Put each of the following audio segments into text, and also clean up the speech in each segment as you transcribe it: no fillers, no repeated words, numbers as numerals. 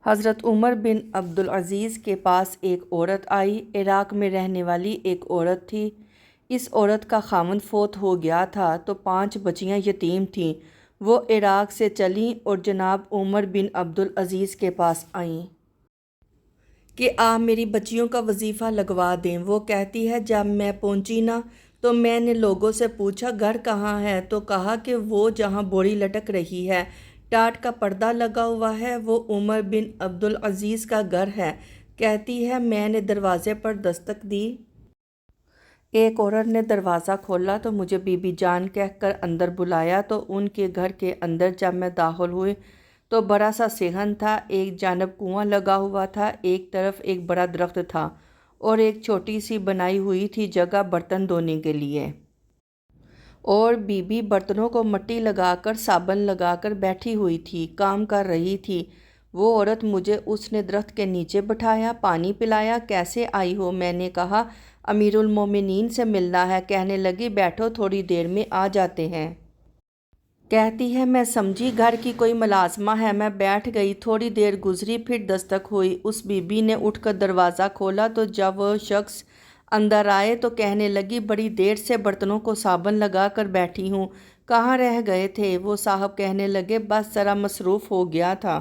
حضرت عمر بن عبدالعزیز کے پاس ایک عورت آئی۔ عراق میں رہنے والی ایک عورت تھی۔ اس عورت کا خاوند فوت ہو گیا تھا تو 5 بچیاں یتیم تھیں۔ وہ عراق سے چلیں اور جناب عمر بن عبدالعزیز کے پاس آئیں کہ آپ میری بچیوں کا وظیفہ لگوا دیں۔ وہ کہتی ہے جب میں پہنچی نا تو میں نے لوگوں سے پوچھا گھر کہاں ہے، تو کہا کہ وہ جہاں بوری لٹک رہی ہے، ٹاٹ کا پردہ لگا ہوا ہے، وہ عمر بن عبدالعزیز کا گھر ہے۔ کہتی ہے میں نے دروازے پر دستک دی۔ ایک عورت نے دروازہ کھولا تو مجھے بی بی جان کہہ کر اندر بلایا، تو ان کے گھر کے اندر جب میں داخل ہوئی تو بڑا سا صحن تھا۔ ایک جانب کنواں لگا ہوا تھا، ایک طرف ایک بڑا درخت تھا اور ایک چھوٹی سی بنائی ہوئی تھی جگہ برتن دھونے کے لیے، اور بی بی برتنوں کو مٹی لگا کر صابن لگا کر بیٹھی ہوئی تھی، کام کر رہی تھی۔ وہ عورت مجھے اس نے درخت کے نیچے بٹھایا، پانی پلایا۔ کیسے آئی ہو؟ میں نے کہا امیر المومنین سے ملنا ہے۔ کہنے لگی بیٹھو، تھوڑی دیر میں آ جاتے ہیں۔ کہتی ہے میں سمجھی گھر کی کوئی ملازمہ ہے، میں بیٹھ گئی۔ تھوڑی دیر گزری، پھر دستک ہوئی۔ اس بی بی نے اٹھ کر دروازہ کھولا تو جب وہ شخص اندر آئے تو کہنے لگی بڑی دیر سے برتنوں کو صابن لگا کر بیٹھی ہوں، کہاں رہ گئے تھے؟ وہ صاحب کہنے لگے بس ذرا مصروف ہو گیا تھا۔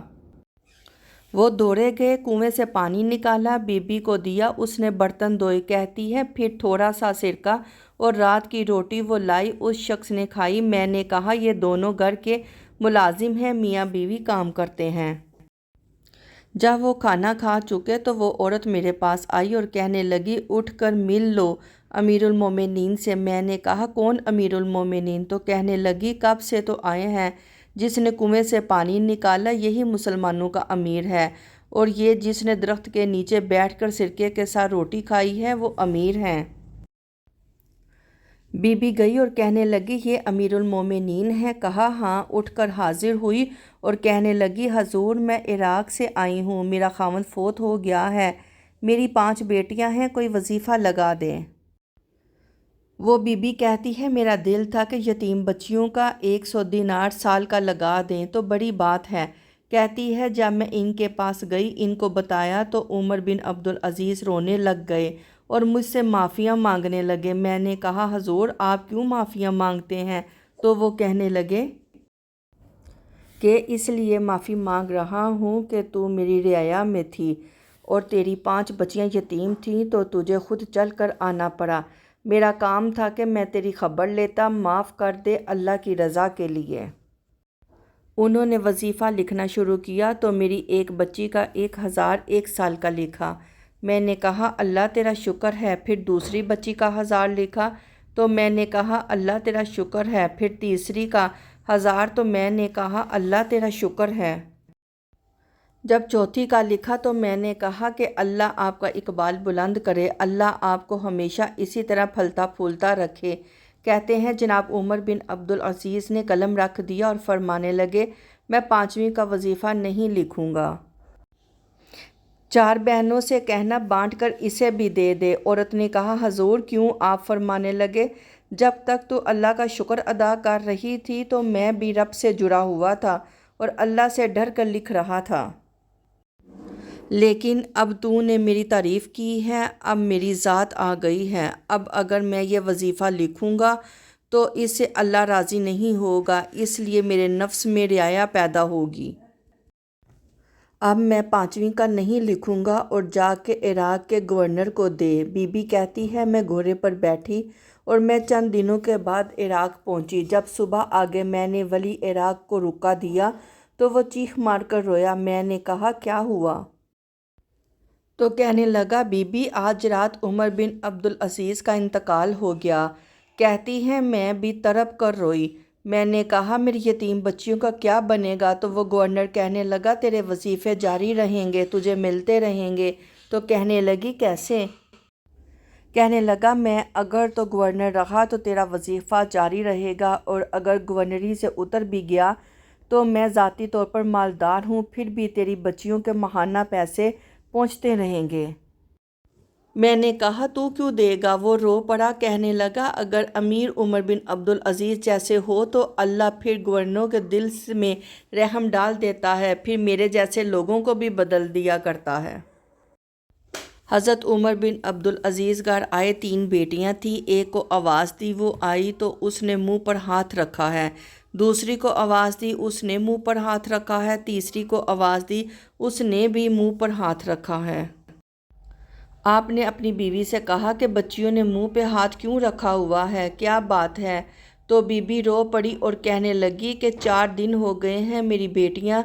وہ دوڑے گئے، کنویں سے پانی نکالا، بی بی کو دیا، اس نے برتن دھوئے۔ کہتی ہے پھر تھوڑا سا سرکہ اور رات کی روٹی وہ لائی، اس شخص نے کھائی۔ میں نے کہا یہ دونوں گھر کے ملازم ہیں، میاں بیوی کام کرتے ہیں۔ جب وہ کھانا کھا چکے تو وہ عورت میرے پاس آئی اور کہنے لگی اٹھ کر مل لو امیر المومنین سے۔ میں نے کہا کون امیر المومنین؟ تو کہنے لگی کب سے تو آئے ہیں، جس نے کنویں سے پانی نکالا یہی مسلمانوں کا امیر ہے، اور یہ جس نے درخت کے نیچے بیٹھ کر سرکے کے ساتھ روٹی کھائی ہے وہ امیر ہیں۔ بی بی گئی اور کہنے لگی یہ امیر المومنین ہیں؟ کہا ہاں۔ اٹھ کر حاضر ہوئی اور کہنے لگی حضور میں عراق سے آئی ہوں، میرا خاوند فوت ہو گیا ہے، میری 5 بیٹیاں ہیں، کوئی وظیفہ لگا دیں۔ وہ بی بی کہتی ہے میرا دل تھا کہ یتیم بچیوں کا 100 دینار سال کا لگا دیں تو بڑی بات ہے۔ کہتی ہے جب میں ان کے پاس گئی، ان کو بتایا تو عمر بن عبدالعزیز رونے لگ گئے اور مجھ سے معافیاں مانگنے لگے۔ میں نے کہا حضور آپ کیوں معافیاں مانگتے ہیں؟ تو وہ کہنے لگے کہ اس لیے معافی مانگ رہا ہوں کہ تو میری رعایا میں تھی اور تیری 5 بچیاں یتیم تھیں تو تجھے خود چل کر آنا پڑا۔ میرا کام تھا کہ میں تیری خبر لیتا، معاف کر دے اللہ کی رضا کے لیے۔ انہوں نے وظیفہ لکھنا شروع کیا تو میری ایک بچی کا 1001 سال کا لکھا۔ میں نے کہا اللہ تیرا شکر ہے۔ پھر دوسری بچی کا 1000 لکھا تو میں نے کہا اللہ تیرا شکر ہے۔ پھر تیسری کا 1000 تو میں نے کہا اللہ تیرا شکر ہے۔ جب چوتھی کا لکھا تو میں نے کہا کہ اللہ آپ کا اقبال بلند کرے، اللہ آپ کو ہمیشہ اسی طرح پھلتا پھولتا رکھے۔ کہتے ہیں جناب عمر بن عبدالعزیز نے قلم رکھ دیا اور فرمانے لگے میں 5ویں کا وظیفہ نہیں لکھوں گا۔ 4 بہنوں سے کہنا بانٹ کر اسے بھی دے دے۔ عورت نے کہا حضور کیوں؟ آپ فرمانے لگے جب تک تو اللہ کا شکر ادا کر رہی تھی تو میں بھی رب سے جڑا ہوا تھا اور اللہ سے ڈر کر لکھ رہا تھا، لیکن اب تو نے میری تعریف کی ہے، اب میری ذات آ گئی ہے، اب اگر میں یہ وظیفہ لکھوں گا تو اس سے اللہ راضی نہیں ہوگا، اس لیے میرے نفس میں رعایا پیدا ہوگی۔ اب میں 5ویں کا نہیں لکھوں گا اور جا کے عراق کے گورنر کو دے۔ بی بی کہتی ہے میں گھوڑے پر بیٹھی اور میں چند دنوں کے بعد عراق پہنچی۔ جب صبح آگے میں نے ولی عراق کو روکا دیا تو وہ چیخ مار کر رویا۔ میں نے کہا کیا ہوا؟ تو کہنے لگا بی بی آج رات عمر بن عبدالعزیز کا انتقال ہو گیا۔ کہتی ہے میں بھی تڑپ کر روئی۔ میں نے کہا میری یتیم بچیوں کا کیا بنے گا؟ تو وہ گورنر کہنے لگا تیرے وظیفے جاری رہیں گے، تجھے ملتے رہیں گے۔ تو کہنے لگی کیسے؟ کہنے لگا میں اگر تو گورنر رہا تو تیرا وظیفہ جاری رہے گا، اور اگر گورنری سے اتر بھی گیا تو میں ذاتی طور پر مالدار ہوں، پھر بھی تیری بچیوں کے ماہانہ پیسے پہنچتے رہیں گے۔ میں نے کہا تو کیوں دے گا؟ وہ رو پڑا، کہنے لگا اگر امیر عمر بن عبدالعزیز جیسے ہو تو اللہ پھر گورنروں کے دل میں رحم ڈال دیتا ہے، پھر میرے جیسے لوگوں کو بھی بدل دیا کرتا ہے۔ حضرت عمر بن عبدالعزیز گھر آئے، 3 بیٹیاں تھیں، ایک کو آواز دی، وہ آئی تو اس نے منہ پر ہاتھ رکھا ہے، دوسری کو آواز دی، اس نے منہ پر ہاتھ رکھا ہے، تیسری کو آواز دی، اس نے بھی منہ پر ہاتھ رکھا ہے۔ آپ نے اپنی بیوی سے کہا کہ بچیوں نے منہ پہ ہاتھ کیوں رکھا ہوا ہے، کیا بات ہے؟ تو بی بی رو پڑی اور کہنے لگی کہ 4 دن ہو گئے ہیں میری بیٹیاں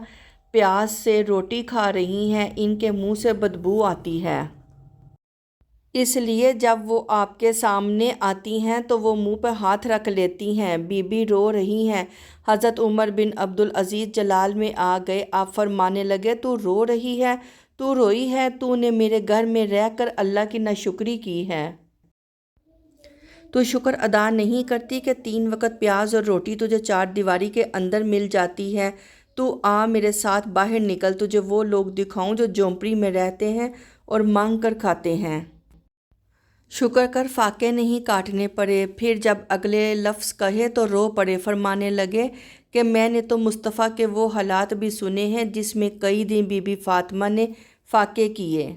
پیاس سے روٹی کھا رہی ہیں، ان کے منہ سے بدبو آتی ہے۔ اس لیے جب وہ آپ کے سامنے آتی ہیں تو وہ منہ پہ ہاتھ رکھ لیتی ہیں۔ بی بی رو رہی ہیں۔ حضرت عمر بن عبدالعزیز جلال میں آ گئے۔ آپ فرمانے لگے تو رو رہی ہے، تو روئی ہے، تو نے میرے گھر میں رہ کر اللہ کی ناشکری کی ہے، تو شکر ادا نہیں کرتی کہ 3 وقت پیاز اور روٹی تجھے 4 دیواری کے اندر مل جاتی ہے۔ تو آ میرے ساتھ باہر نکل، تجھے وہ لوگ دکھاؤں جو جھونپڑی میں رہتے ہیں اور مانگ کر کھاتے ہیں۔ شکر کر فاقے نہیں کاٹنے پڑے۔ پھر جب اگلے لفظ کہے تو رو پڑے، فرمانے لگے کہ میں نے تو مصطفیٰ کے وہ حالات بھی سنے ہیں جس میں کئی دن بی بی فاطمہ نے فاقے کیے۔